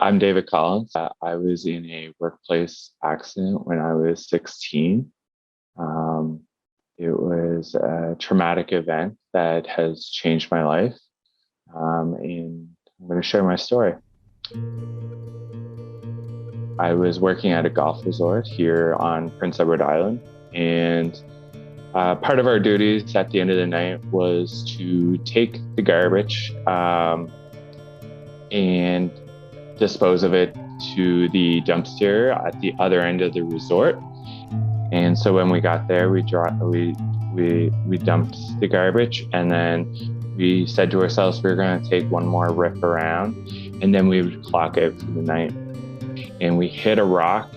I'm David Collins. I was in a workplace accident when I was 16. Um, it was a traumatic event that has changed my life. And I'm going to share my story. I was working at a golf resort here on Prince Edward Island. And part of our duties at the end of the night was to take the garbage and dispose of it to the dumpster at the other end of the resort. And so when we got there, we dumped the garbage, and then we said to ourselves we were going to take one more rip around, and then we would clock out for the night. And we hit a rock.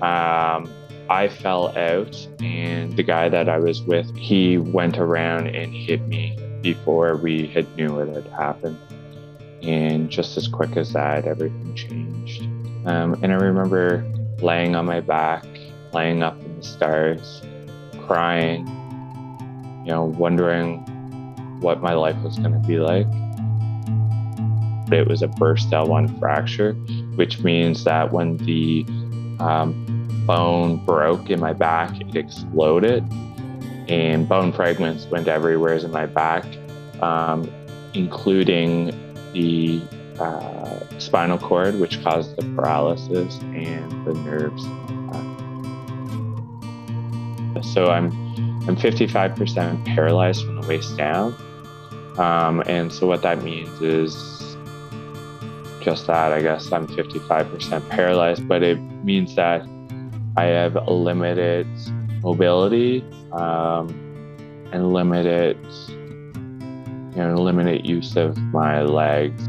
I fell out, and the guy that I was with, he went around and hit me before we had knew what had happened. And just as quick as that, everything changed. And I remember laying on my back, laying up in the stars, crying, wondering what my life was going to be like. It was a burst L1 fracture, which means that when the bone broke in my back, it exploded, and bone fragments went everywhere in my back, including the spinal cord, which caused the paralysis, and the nerves. So I'm 55% paralyzed from the waist down, and so what that means is just that. I guess I'm 55% paralyzed, but it means that I have a limited mobility and limited use of my legs.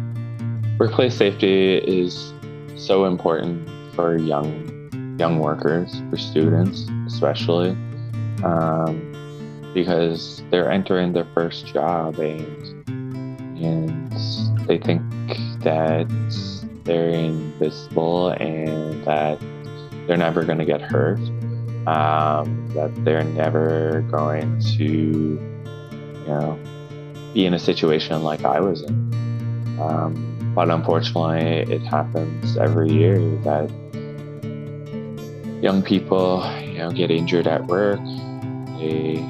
Workplace safety is so important for young workers, for students especially, because they're entering their first job and they think that they're invisible and that they're never going to get hurt, that they're never going to, be in a situation like I was in. But unfortunately, it happens every year that young people, get injured at work. They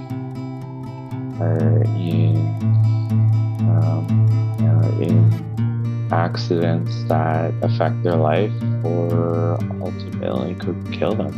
are in accidents that affect their life or ultimately could kill them.